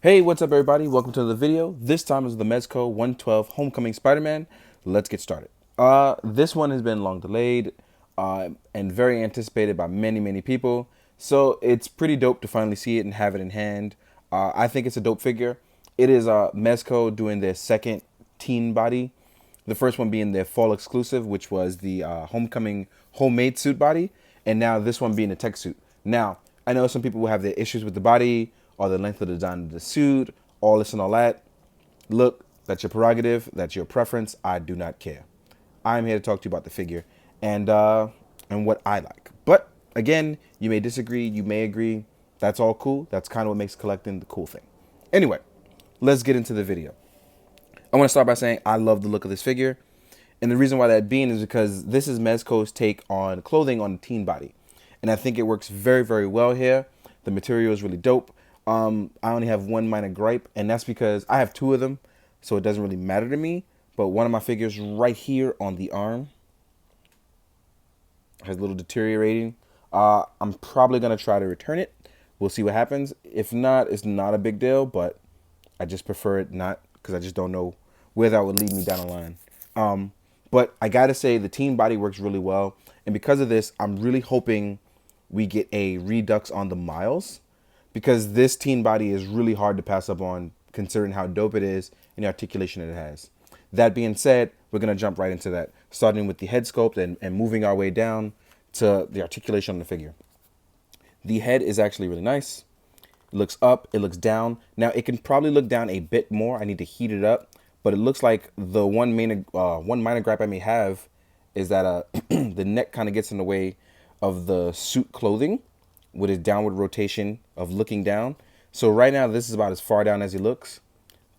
Hey, what's up everybody? Welcome to the video. This time is the Mezco 112 Homecoming Spider-Man. Let's get started. This one has been long delayed and very anticipated by many people. So it's pretty dope to finally see it and have it in hand. I think it's a dope figure. It is Mezco doing their second teen body. The first one being their fall exclusive, which was the Homecoming homemade suit body. And now this one being a tech suit. Now, I know some people will have their issues with the body or the length of the design of the suit, all this and all that. Look, that's your prerogative. That's your preference. I do not care. I'm here to talk to you about the figure and what I like. But again, you may disagree. You may agree. That's all cool. That's kind of what makes collecting the cool thing. Anyway, let's get into the video. I want to start by saying I love the look of this figure. And the reason why that being is because this is Mezco's take on clothing on the teen body. And I think it works very well here. The material is really dope. I only have one minor gripe, and that's because I have two of them, so it doesn't really matter to me. But one of my figures right here on the arm has a little deteriorating. I'm probably going to try to return it. We'll see what happens. If not, it's not a big deal, but I just prefer it not because I just don't know where that would lead me down the line. But I got to say the teen body works really well. And because of this, I'm really hoping we get a redux on the miles, because this teen body is really hard to pass up on considering how dope it is and the articulation it has. That being said, we're going to jump right into that, starting with the head sculpt and moving our way down to the articulation on the figure. The head is actually really nice. It looks up, it looks down. Now, it can probably look down a bit more. I need to heat it up, but it looks like the one minor gripe I may have is that the neck kind of gets in the way of the suit clothing with his downward rotation of looking down. So right now, this is about as far down as he looks,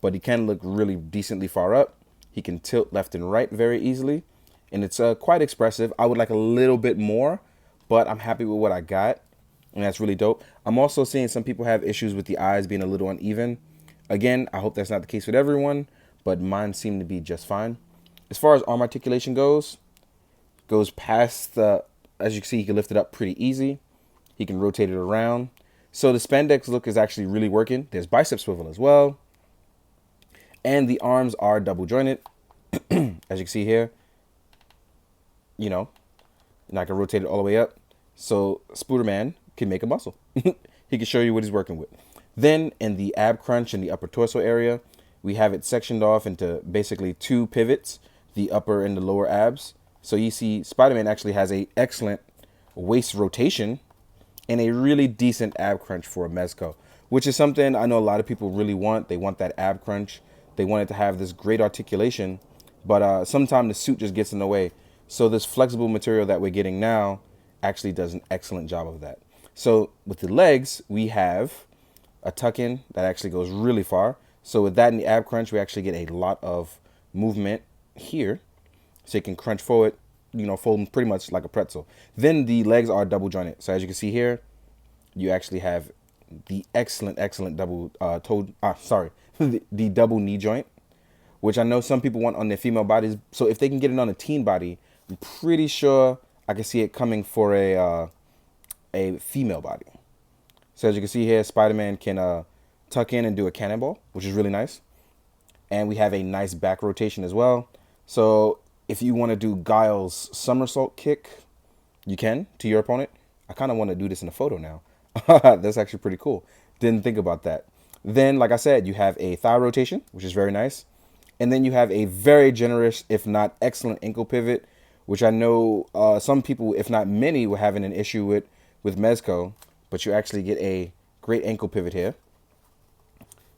but he can look really decently far up. He can tilt left and right very easily, and it's quite expressive. I would like a little bit more, but I'm happy with what I got, and that's really dope. I'm also seeing some people have issues with the eyes being a little uneven. Again, I hope that's not the case with everyone, but mine seem to be just fine. As far as arm articulation goes past the, as you can see, he can lift it up pretty easy. He can rotate it around. So the spandex look is actually really working. There's bicep swivel as well. And the arms are double jointed. As you can see here, you know, and I can rotate it all the way up. So Spooderman can make a muscle. He can show you what he's working with. Then in the ab crunch in the upper torso area, we have it sectioned off into basically two pivots, the upper and the lower abs. So you see Spider-Man actually has a excellent waist rotation and a really decent ab crunch for a Mezco, which is something I know a lot of people really want. They want that ab crunch. They want it to have this great articulation, but sometimes the suit just gets in the way. So this flexible material that we're getting now actually does an excellent job of that. So with the legs, we have a tuck-in that actually goes really far. So with that and the ab crunch, we actually get a lot of movement here. So you can crunch forward, you know, fold them pretty much like a pretzel. Then the legs are double jointed. So as you can see here, you actually have the excellent double the double knee joint, which I know some people want on their female bodies. So if they can get it on a teen body, I'm pretty sure I can see it coming for a female body. So as you can see here, Spider-Man can tuck in and do a cannonball, which is really nice. And we have a nice back rotation as well. So if you want to do Guile's somersault kick, you can to your opponent. I kind of want to do this in a photo now. That's actually pretty cool. Didn't think about that. Then, like I said, you have a thigh rotation, which is very nice. And then you have a very generous, if not excellent, ankle pivot, which I know some people, if not many, were having an issue with Mezco. But you actually get a great ankle pivot here.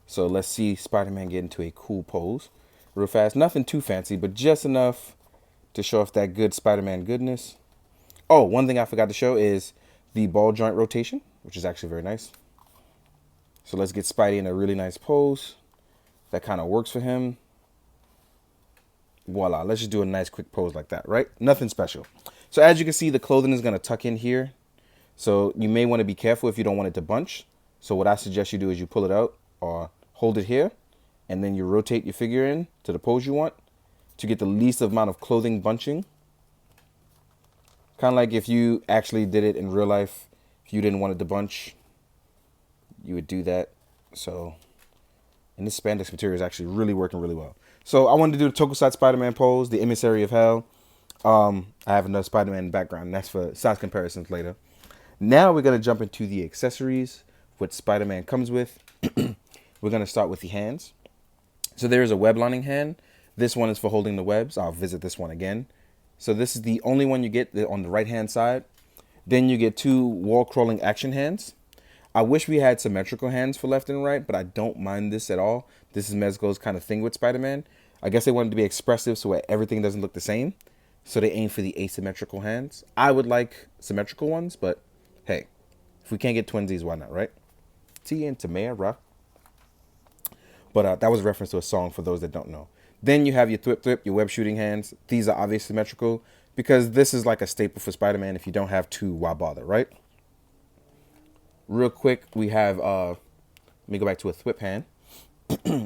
So let's see Spider-Man get into a cool pose real fast. Nothing too fancy, but just enough to show off that good Spider-Man goodness. Oh, one thing I forgot to show is the ball joint rotation, which is actually very nice. So let's get Spidey in a really nice pose that kind of works for him. Voila, let's just do a nice quick pose like that, right? Nothing special. So as you can see, the clothing is going to tuck in here. So you may want to be careful if you don't want it to bunch. So what I suggest you do is you pull it out or hold it here, and then you rotate your figure in to the pose you want to get the least amount of clothing bunching. Kind of like if you actually did it in real life, if you didn't want it to bunch, you would do that. So And this spandex material is actually really working really well. So I wanted to do the Tokusatsu Spider-Man pose, the Emissary of Hell. I have another Spider-Man in the background. That's for size comparisons later. Now we're going to jump into the accessories, what Spider-Man comes with. We're going to start with the hands. So there is a web lining hand. This one is for holding the webs. I'll visit this one again. So this is the only one you get on the right-hand side. Then you get 2 wall-crawling action hands. I wish we had symmetrical hands for left and right, but I don't mind this at all. This is Mezco's kind of thing with Spider-Man. I guess they wanted to be expressive so everything doesn't look the same. So they aim for the asymmetrical hands. I would like symmetrical ones, but hey, if we can't get twinsies, why not, right? T and Tamara. But that was a reference to a song for those that don't know. Then you have your thwip thwip, your web shooting hands. These are obviously symmetrical because this is like a staple for Spider-Man. If you don't have 2, why bother, right? Real quick, we have, let me go back to a thwip hand.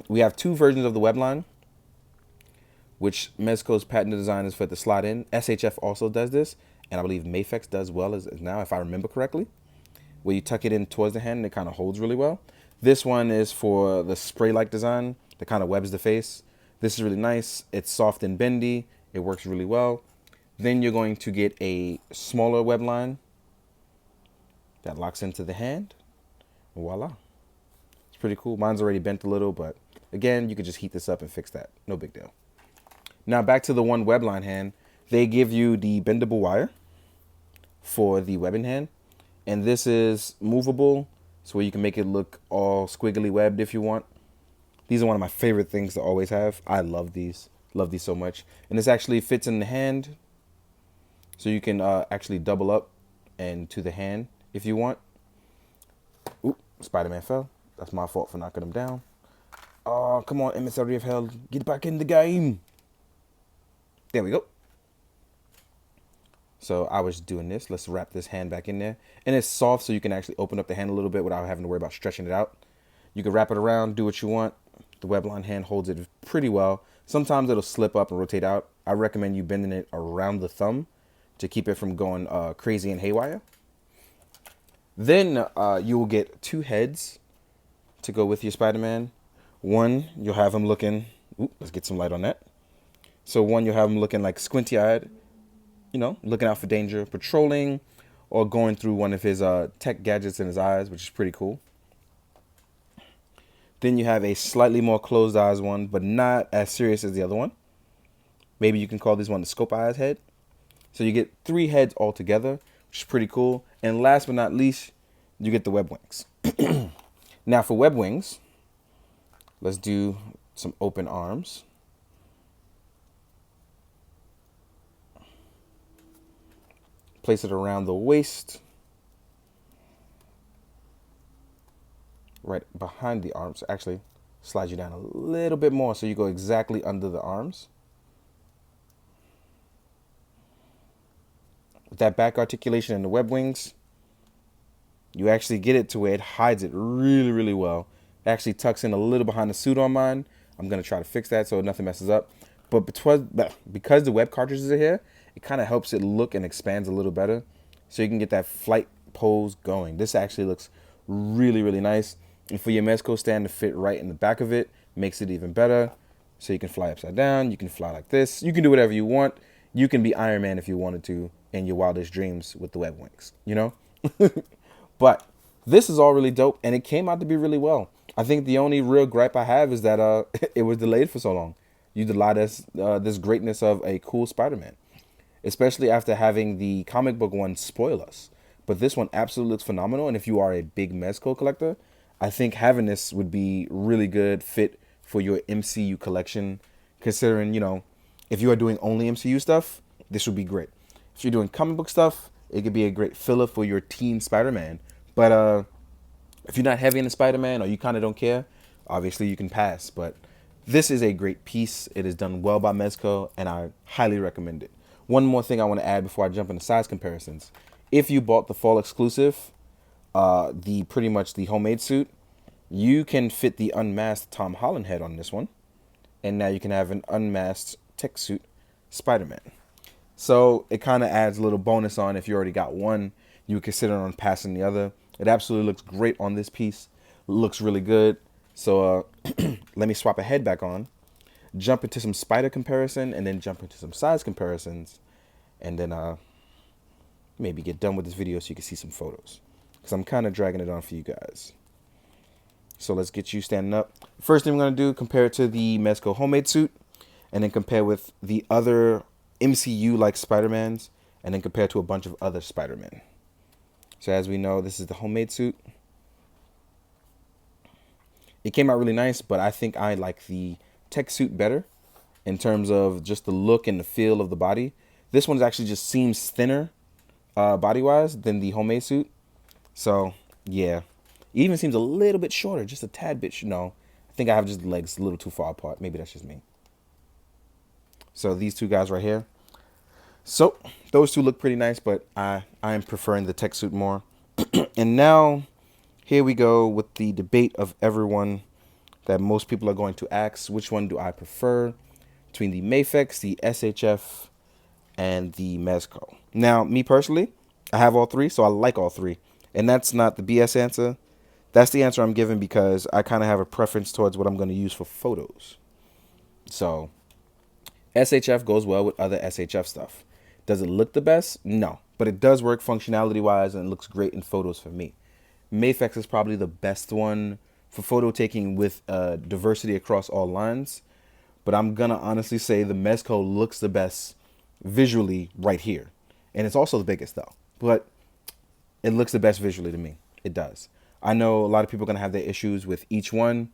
We have 2 versions of the web line, which Mezco's patented design is for it to slide in. SHF also does this, and I believe Mafex does well as now, if I remember correctly, where you tuck it in towards the hand and it kind of holds really well. This one is for the spray-like design that kind of webs the face. This is really nice. It's soft and bendy. It works really well. Then you're going to get a smaller web line that locks into the hand. And voila. It's pretty cool. Mine's already bent a little, but again, you could just heat this up and fix that. No big deal. Now back to the one web line hand. They give you the bendable wire for the webbing hand. And this is movable, so you can make it look all squiggly webbed if you want. These are one of my favorite things to always have. I love these. Love these so much. And this actually fits in the hand. So you can actually double up and to the hand if you want. Oop, Spider-Man fell. That's my fault for knocking him down. Oh, come on, Emissary of Hell. Get back in the game. There we go. So I was doing this. Let's wrap this hand back in there. And it's soft, so you can actually open up the hand a little bit without having to worry about stretching it out. You can wrap it around, do what you want. The web line hand holds it pretty well. Sometimes it'll slip up and rotate out. I recommend you bending it around the thumb to keep it from going crazy and haywire. Then you will get 2 heads to go with your Spider-Man. One, you'll have him looking... Ooh, let's get some light on that. So one, you'll have him looking like squinty-eyed. You know, looking out for danger, patrolling, or going through one of his tech gadgets in his eyes, which is pretty cool. Then you have a slightly more closed eyes one, but not as serious as the other one. Maybe you can call this one the scope eyes head. So you get 3 heads all together, which is pretty cool. And last but not least, you get the web wings. Now for web wings, let's do some open arms. Place it around the waist, right behind the arms. Actually, slide you down a little bit more so you go exactly under the arms. With that back articulation and the web wings, you actually get it to where it hides it really, really well. It actually tucks in a little behind the suit on mine. I'm going to try to fix that so nothing messes up. But because the web cartridges are here, it kind of helps it look and expands a little better so you can get that flight pose going. This actually looks really, really nice. And for your Mezco stand to fit right in the back of it, makes it even better. So you can fly upside down, you can fly like this. You can do whatever you want. You can be Iron Man if you wanted to in your wildest dreams with the web wings, you know? But this is all really dope, and it came out to be really well. I think the only real gripe I have is that it was delayed for so long. You delayed this greatness of a cool Spider-Man, especially after having the comic book one spoil us. But this one absolutely looks phenomenal, and if you are a big Mezco collector, I think having this would be really good fit for your MCU collection, considering, you know, if you are doing only MCU stuff, this would be great. If you're doing comic book stuff, it could be a great filler for your Team Spider-Man. But if you're not heavy into Spider-Man or you kind of don't care, obviously you can pass. But this is a great piece. It is done well by Mezco, and I highly recommend it. One more thing I want to add before I jump into size comparisons. If you bought the fall exclusive, pretty much the homemade suit, you can fit the unmasked Tom Holland head on this one. And now you can have an unmasked tech suit Spider-Man. So it kind of adds a little bonus on if you already got one, you would consider on passing the other. It absolutely looks great on this piece. It looks really good. So let me swap a head back on, jump into some spider comparison, and then jump into some size comparisons, and then maybe get done with this video so you can see some photos, because I'm kind of dragging it on for you guys. So let's get you standing up. First thing I'm going to do, compare it to the Mezco homemade suit, and then compare with the other MCU-like Spider-Mans, and then compare to a bunch of other Spider-Men. So as we know, this is the homemade suit. It came out really nice, but I think I like the tech suit better in terms of just the look and the feel of the body. This one actually just seems thinner body-wise than the homemade suit. So, yeah. It even seems a little bit shorter, just a tad bit. No, I think I have just the legs a little too far apart. Maybe that's just me. So these two guys right here. So those two look pretty nice, but I am preferring the tech suit more. And now here we go with the debate of everyone that most people are going to ask. Which one do I prefer between the Mafex, the SHF, and the Mezco? Now, me personally, I have all three, so I like all three. And that's not the BS answer. That's the answer I'm giving because I kind of have a preference towards what I'm going to use for photos. So SHF goes well with other SHF stuff. Does it look the best? No. But it does work functionality-wise and it looks great in photos for me. Mafex is probably the best one for photo taking with diversity across all lines. But I'm going to honestly say the Mezco looks the best visually right here. And it's also the biggest though. But it looks the best visually to me. It does. I know a lot of people are going to have their issues with each one.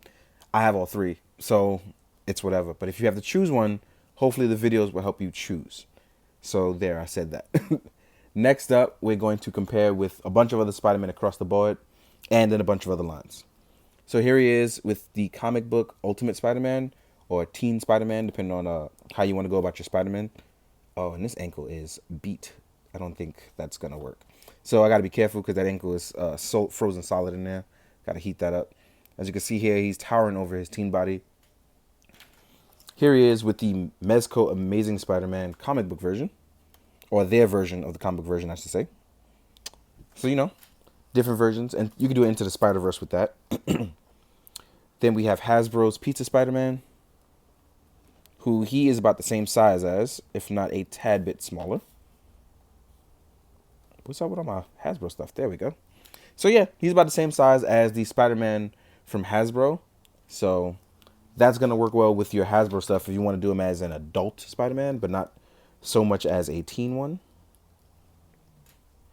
I have all three, so it's whatever. But if you have to choose one, hopefully the videos will help you choose. So there, I said that. Next up, we're going to compare with a bunch of other Spider-Man across the board and then a bunch of other lines. So here he is with the comic book Ultimate Spider-Man or Teen Spider-Man, depending on how you want to go about your Spider-Man. Oh, and this ankle is beat. I don't think that's going to work. So I got to be careful because that ankle is so frozen solid in there. Got to heat that up. As you can see here, he's towering over his teen body. Here he is with the Mezco Amazing Spider-Man comic book version. Or their version of the comic book version, I should say. So, you know, different versions. And you can do it into the Spider-Verse with that. Then we have Hasbro's Pizza Spider-Man, who he is about the same size as, if not a tad bit smaller. What's up with all my Hasbro stuff? There we go. So yeah, he's about the same size as the Spider-Man from Hasbro. So that's going to work well with your Hasbro stuff if you want to do him as an adult Spider-Man, but not so much as a teen one.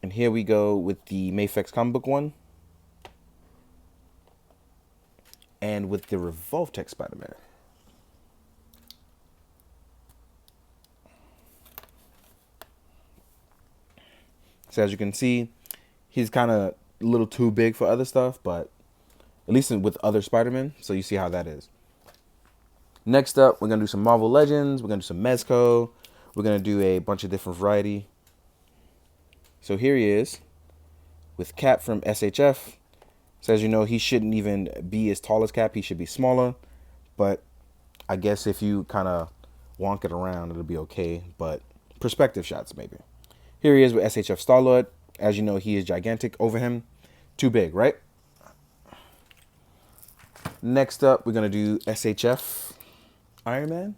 And here we go with the Mafex comic book one. And with the Revolve-Tech Spider-Man. So as you can see, he's kind of a little too big for other stuff, but at least with other Spider-Man. So you see how that is. Next up, we're going to do some Marvel Legends. We're going to do some Mezco. We're going to do a bunch of different variety. So here he is with Cap from SHF. So as you know, he shouldn't even be as tall as Cap. He should be smaller. But I guess if you kind of wonk it around, it'll be okay. But perspective shots, maybe. Here he is with SHF Star-Lord. As you know, he is gigantic over him. Too big, right? Next up, we're going to do SHF Iron Man.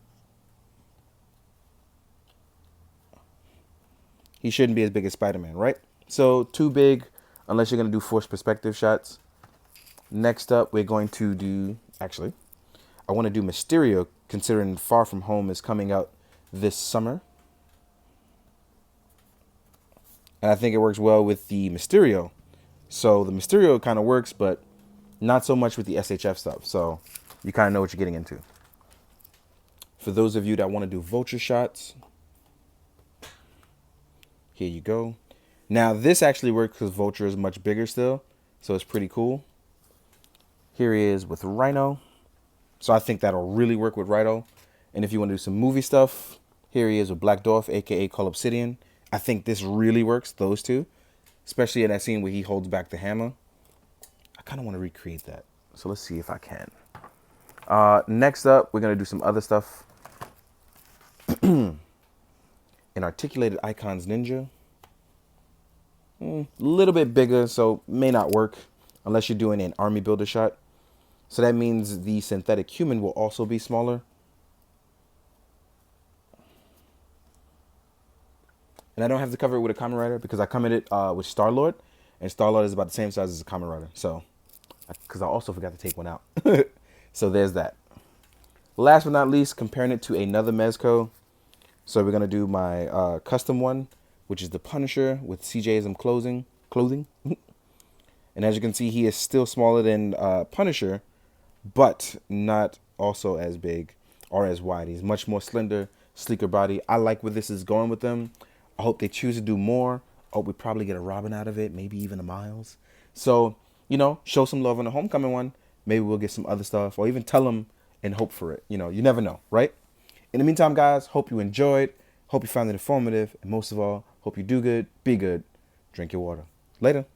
He shouldn't be as big as Spider-Man, right? So, too big unless you're going to do forced perspective shots. Next up, we're going to do... Actually, I want to do Mysterio, considering Far From Home is coming out this summer. And I think it works well with the Mysterio. So the Mysterio kind of works, but not so much with the SHF stuff. So you kind of know what you're getting into. For those of you that want to do vulture shots, here you go. Now this actually works because Vulture is much bigger still. So it's pretty cool. Here he is with Rhino. So I think that'll really work with Rhino. And if you want to do some movie stuff, here he is with Black Dwarf, aka Cull Obsidian. I think this really works, those two. Especially in that scene where he holds back the hammer. I kind of want to recreate that. So let's see if I can. Next up, we're going to do some other stuff. An Articulated Icons Ninja. A little bit bigger, so may not work. Unless you're doing an army builder shot. So that means the synthetic human will also be smaller. And I don't have to cover it with a Kamen Rider because I covered it with Star Lord, and Star Lord is about the same size as a Kamen Rider. So, because I also forgot to take one out. So there's that. Last but not least, comparing it to another Mezco. So we're gonna do my custom one, which is the Punisher with CJism clothing. And as you can see, he is still smaller than Punisher, but not also as big or as wide. He's much more slender, sleeker body. I like where this is going with them. I hope they choose to do more. I hope we probably get a Robin out of it, maybe even a Miles. So, show some love on the Homecoming one. Maybe we'll get some other stuff, or even tell them and hope for it. You never know, right? In the meantime, guys, hope you enjoyed. Hope you found it informative. And most of all, hope you do good, be good, drink your water. Later.